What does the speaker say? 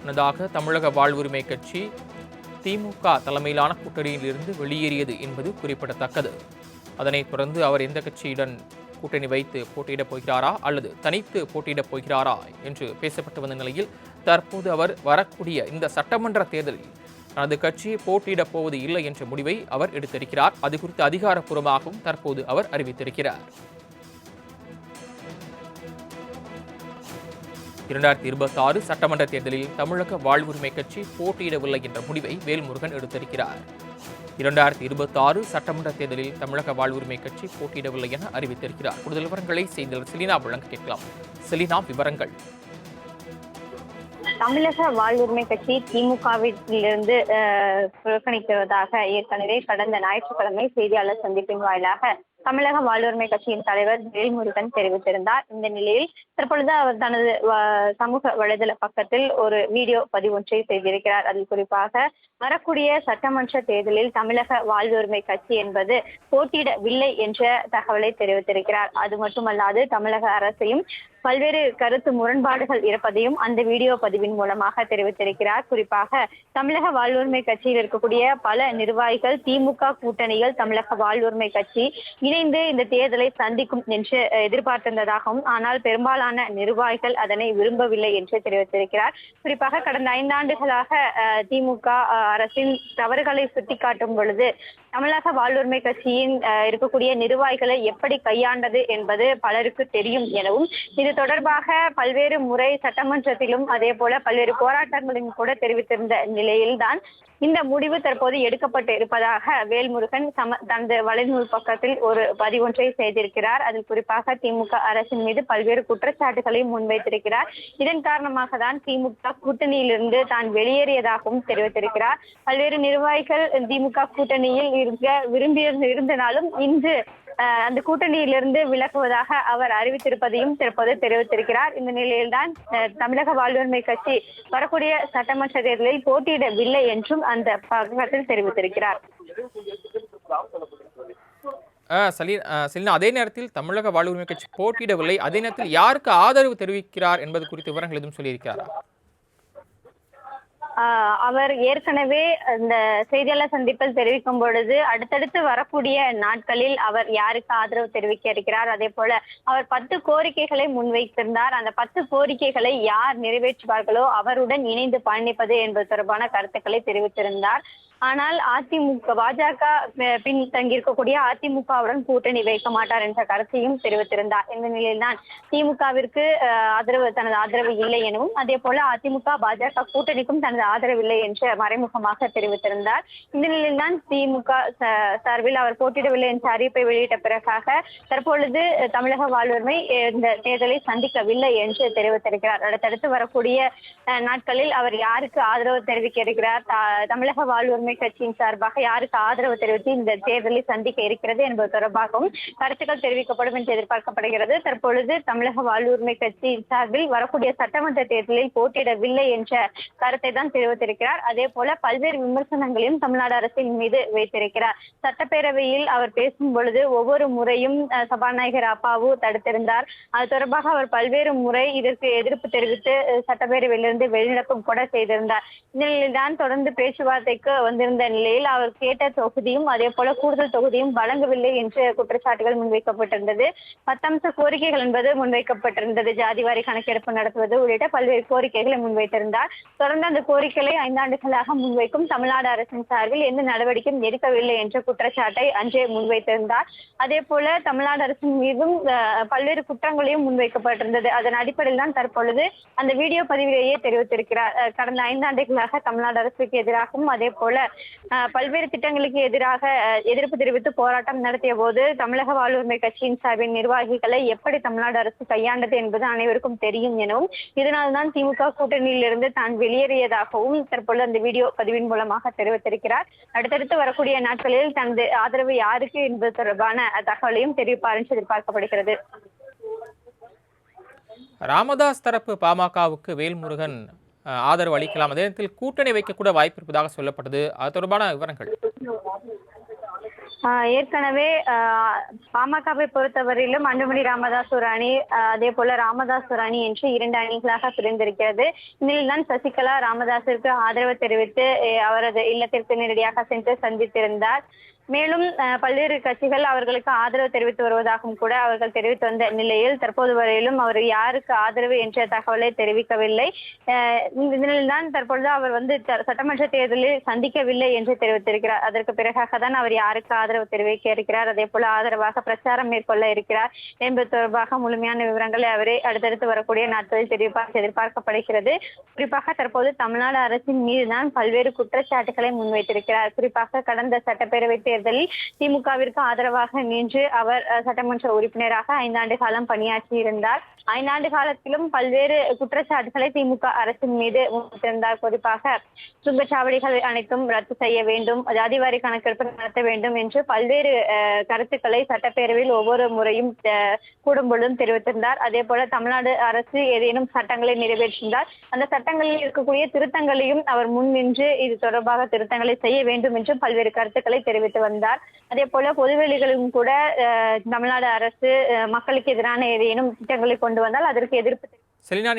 முன்னதாக தமிழக வாழ்வுரிமை கட்சி திமுக தலைமையிலான கூட்டணியில் இருந்து வெளியேறியது என்பது குறிப்பிடத்தக்கது. அதனைத் தொடர்ந்து அவர் எந்த கட்சியுடன் கூட்டணி வைத்து போட்டியிடப் போகிறாரா அல்லது தனித்து போட்டியிடப் போகிறாரா என்று பேசப்பட்டு வந்த நிலையில் தற்போது அவர் வரக்கூடிய இந்த சட்டமன்ற தேர்தலில் தனது கட்சி போட்டியிடப் போவது இல்லை என்ற முடிவை அவர் எடுத்திருக்கிறார். அது குறித்து அதிகாரப்பூர்வமாகவும் தற்போது அவர் அறிவித்திருக்கிறார். 2026 சட்டமன்ற தேர்தலில் தமிழக வாழ்வுரிமை கட்சி போட்டியிடவில்லை என்ற முடிவை வேல்முருகன் எடுத்திருக்கிறார். 2026 சட்டமன்ற தேர்தலில் தமிழக வாழ்வுரிமை கட்சி போட்டியிடவில்லை என அறிவித்திருக்கிறார். கூடுதல் விவரங்களை செய்தியாளர் செலினா வழங்க கேட்கலாம். செலினா, விவரங்கள். தமிழக வாழ்வுரிமை கட்சி திமுகவிலிருந்து புறக்கணிக்கிறதாக ஏற்கனவே கடந்த ஞாயிற்றுக்கிழமை செய்தியாளர் சந்திப்பின் வாயிலாக தமிழக வாழ்வுரிமை கட்சியின் தலைவர் வேல்முருகன் தெரிவித்திருந்தார். இந்த நிலையில் தற்பொழுது அவர் தனது சமூக வலைதள பக்கத்தில் ஒரு வீடியோ பதிவு ஒன்றை செய்திருக்கிறார். அதில் குறிப்பாக வரக்கூடிய சட்டமன்ற தேர்தலில் தமிழக வாழ்வுரிமை கட்சி என்பது போட்டியிடவில்லை என்ற தகவலை தெரிவித்திருக்கிறார். அது மட்டுமல்லாது தமிழக அரசையும் பல்வேறு கருத்து முரண்பாடுகள் இருப்பதையும் அந்த வீடியோ பதிவின் மூலமாக தெரிவித்திருக்கிறார். குறிப்பாக தமிழக வாழ்வுரிமை கட்சியில் இருக்கக்கூடிய பல நிர்வாகிகள் திமுக கூட்டணிகள் தமிழக வாழ்வுரிமை கட்சி இணைந்து இந்த தேர்தலை சந்திக்கும் என்று எதிர்பார்த்திருந்ததாகவும், ஆனால் பெரும்பாலான நிர்வாகிகள் அதனை விரும்பவில்லை என்று தெரிவித்திருக்கிறார். குறிப்பாக கடந்த 5 ஆண்டுகளாக திமுக அரசின் தவறுகளை சுட்டிக்காட்டும் பொழுது தமிழக வாழ்வுரிமை கட்சியின் இருக்கக்கூடிய நிர்வாகிகளை எப்படி கையாண்டது என்பது பலருக்கு தெரியும் எனவும், இது தொடர்பாக பல்வேறு முறை சட்டமன்றத்திலும் அதே போல பல்வேறு போராட்டங்களிலும் கூட தெரிவித்திருந்த நிலையில்தான் இந்த முடிவு தற்போது எடுக்கப்பட்டு இருப்பதாக வேல்முருகன் தனது வலைநூல் பக்கத்தில் ஒரு பதிவொன்றை செய்திருக்கிறார். அதில் குறிப்பாக திமுக அரசின் மீது பல்வேறு குற்றச்சாட்டுகளையும் முன்வைத்திருக்கிறார். இதன் காரணமாக தான் திமுக கூட்டணியிலிருந்து தான் வெளியேறியதாகவும் தெரிவித்திருக்கிறார். பல்வேறு நிர்வாகிகள் திமுக கூட்டணியில் இருந்தனாலும் இன்று அந்த கூட்டணியிலிருந்து விலகுவதாக அவர் அறிவித்திருப்பதையும் தற்போது தெரிவித்திருக்கிறார். இந்த நிலையில்தான் தமிழக வாழ்வுரிமை கட்சி வரக்கூடிய சட்டமன்ற தேர்தலில் போட்டியிடவில்லை என்றும் அந்த பக்கத்தில் தெரிவித்திருக்கிறார். அதே நேரத்தில் தமிழக வாழ்வுரிமை கட்சி போட்டியிடவில்லை, அதே நேரத்தில் யாருக்கு ஆதரவு தெரிவிக்கிறார் என்பது குறித்து விவரங்கள் எதுவும் சொல்லியிருக்கிறாரா? அவர் ஏற்கனவே இந்த செய்தியாளர் சந்திப்பில் தெரிவிக்கும் பொழுது அடுத்தடுத்து வரக்கூடிய நாட்களில் அவர் யாருக்கு ஆதரவு தெரிவிக்க இருக்கிறார், அதே போல அவர் 10 கோரிக்கைகளை முன்வைத்திருந்தார். அந்த 10 கோரிக்கைகளை யார் நிறைவேற்றுவார்களோ அவருடன் இணைந்து பயணிப்பது என்பது தொடர்பான கருத்துக்களை தெரிவித்திருந்தார். ஆனால் பாஜக பின்தங்கியிருக்கக்கூடிய அதிமுகவுடன் கூட்டணி வைக்க மாட்டார் என்ற கருத்தையும் தெரிவித்திருந்தார். இந்த நிலையில்தான் திமுகவிற்கு தனது ஆதரவு இல்லை எனவும், அதே போல அதிமுக பாஜக கூட்டணிக்கும் தனது ஆதரவு இல்லை என்று மறைமுகமாக தெரிவித்திருந்தார். இந்த நிலையில்தான் திமுக சார்பில் அவர் போட்டியிடவில்லை என்ற அறிவிப்பை வெளியிட்ட பிறகாக தற்பொழுது தமிழக வாழ்வுரிமை இந்த தேர்தலை சந்திக்கவில்லை என்று தெரிவித்திருக்கிறார். அடுத்தடுத்து வரக்கூடிய நாட்களில் அவர் யாருக்கு ஆதரவு தெரிவிக்க இருக்கிறார், தமிழக வாழ்வுரிமை கட்சியின் சார்பாக யாருக்கு ஆதரவு தெரிவித்து இந்த தேர்தலை சந்திக்க இருக்கிறது என்பது தொடர்பாகவும் கருத்துக்கள் தெரிவிக்கப்படும் என்று எதிர்பார்க்கப்படுகிறது. தற்பொழுது தமிழக வாழ்வுரிமை கட்சி சார்பில் வரக்கூடிய சட்டமன்ற தேர்தலில் போட்டியிடவில்லை என்ற கருத்தை தான் தெரிவித்திருக்கிறார். அதே போல பல்வேறு விமர்சனங்களையும் தமிழ்நாடு அரசின் மீது வைத்திருக்கிறார். சட்டப்பேரவையில் அவர் பேசும் பொழுது ஒவ்வொரு முறையும் சபாநாயகர் அப்பாவு தடுத்திருந்தார். அது தொடர்பாக அவர் பல்வேறு முறை இதற்கு எதிர்ப்பு தெரிவித்து சட்டப்பேரவையிலிருந்து வெளிநடப்பும் கூட செய்திருந்தார். இந்த நிலையில்தான் தொடர்ந்து பேச்சுவார்த்தைக்கு வந்திருந்த நிலையில் அவர் கேட்ட தொகுதியும் அதே போல கூடுதல் தொகுதியும் வழங்கவில்லை என்று குற்றச்சாட்டுகள் முன்வைக்கப்பட்டிருந்தது. 10 அம்ச கோரிக்கைகள் என்பது முன்வைக்கப்பட்டிருந்தது. ஜாதிவாரி கணக்கெடுப்பு நடத்துவது உள்ளிட்ட பல்வேறு கோரிக்கைகளை முன்வைத்திருந்தார். தொடர்ந்து அந்த கோரிக்கைகளை 5 ஆண்டுகளாக முன்வைக்கும் தமிழ்நாடு அரசின் சார்பில் எந்த நடவடிக்கையும் எடுக்கவில்லை என்ற குற்றச்சாட்டை அன்றே முன்வைத்திருந்தார். அதே போல தமிழ்நாடு அரசின் மீதும் பல்வேறு குற்றங்களையும் முன்வைக்கப்பட்டிருந்தது. அதன் அடிப்படையில் தான் தற்பொழுது அந்த வீடியோ பதிவிலேயே தெரிவித்திருக்கிறார். கடந்த 5 ஆண்டுகளாக தமிழ்நாடு அரசுக்கு எதிராகவும் அதே போல பல்வேறு திட்டங்களுக்கு எதிராக எதிர்ப்பு தெரிவித்து போராட்டம் நடத்திய போது தமிழக வாழ்வுரிமை கட்சியின் சார்பின் நிர்வாகிகளை எப்படி தமிழ்நாடு அரசு கையாண்டது என்பது அனைவருக்கும் தெரியும் எனவும், இதனால்தான் திமுக கூட்டணியிலிருந்து தான் வெளியேறியதாகவும் தற்பொழுது அந்த வீடியோ பதிவின் மூலமாக தெரிவித்திருக்கிறார். அடுத்தடுத்து வரக்கூடிய நாட்களில் தனது ஆதரவு யாருக்கு என்பது தொடர்பான தகவலையும் தெரிவிப்பார் என்று எதிர்பார்க்கப்படுகிறது. ராமதாஸ் தரப்பு பாமகவுக்கு வேல்முருகன் ஆதரவு அளிக்கலாம், அதே நேரத்தில் கூட்டணி வைக்கக்கூட வாய்ப்பு இருப்பதாக சொல்லப்பட்டது. அது தொடர்பான விவரங்கள். ஏற்கனவே பாமகவை பொறுத்தவரையிலும் அன்புமணி ராமதாஸ் ஒரு அணி, அதே போல ராமதாஸ் ஒரு அணி என்று 2 அணிகளாக பிரிந்திருக்கிறது. இந்நிலையில்தான் சசிகலா ராமதாஸிற்கு ஆதரவு தெரிவித்து அவரது இல்லத்திற்கு நேரடியாக சென்று சந்தித்திருந்தார். மேலும் பல்வேறு கட்சிகள் அவர்களுக்கு ஆதரவு தெரிவித்து வருவதாகவும் கூட அவர்கள் தெரிவித்து வந்த நிலையில் தற்போது வரையிலும் அவர் யாருக்கு ஆதரவு என்ற தகவலை தெரிவிக்கவில்லை. இந்த நிலையில்தான் தற்பொழுது அவர் சட்டமன்ற தேர்தலில் சந்திக்கவில்லை என்று தெரிவித்திருக்கிறார். அதற்கு பிறகாக தான் அவர் யாருக்கு ஆதரவு தெரிவிக்க இருக்கிறார், அதே போல ஆதரவாக பிரச்சாரம் மேற்கொள்ள இருக்கிறார் என்பது தொடர்பாக முழுமையான விவரங்களை அவரே அடுத்தடுத்து வரக்கூடிய நாட்களில் எதிர்பார்க்கப்படுகிறது. குறிப்பாக தற்போது தமிழ்நாடு அரசின் மீதுதான் பல்வேறு குற்றச்சாட்டுகளை முன்வைத்திருக்கிறார். குறிப்பாக கடந்த சட்டப்பேரவை தேர்தலில் திமுகவிற்கு ஆதரவாக நின்று அவர் சட்டமன்ற உறுப்பினராக 5 ஆண்டு காலம் பணியாற்றி இருந்தார். 5 ஆண்டு காலத்திலும் பல்வேறு குற்றச்சாட்டுகளை திமுக அரசின் மீது முன்வைத்திருந்தார். குறிப்பாக சுங்கச்சாவடிகள் அனைத்தும் ரத்து செய்ய வேண்டும், ஜாதிவாரி கணக்கெடுப்பு நடத்த வேண்டும் என்று பல்வேறு கருத்துக்களை சட்டப்பேரவையில் ஒவ்வொரு முறையும் கூடும் பொழுதும் தெரிவித்திருந்தார். அதே போல தமிழ்நாடு அரசு ஏதேனும் சட்டங்களை நிறைவேற்றிருந்தால் அந்த சட்டங்களில் இருக்கக்கூடிய திருத்தங்களையும் அவர் முன் நின்று இது தொடர்பாக திருத்தங்களை செய்ய வேண்டும் என்று பல்வேறு கருத்துக்களை தெரிவித்து வந்தார். அதே போல பொதுவெளிகளிலும் கூட தமிழ்நாடு அரசு மக்களுக்கு எதிரான ஏதேனும் திட்டங்களை கொண்டு வந்தால் அதற்கு எதிர்ப்பு செலினா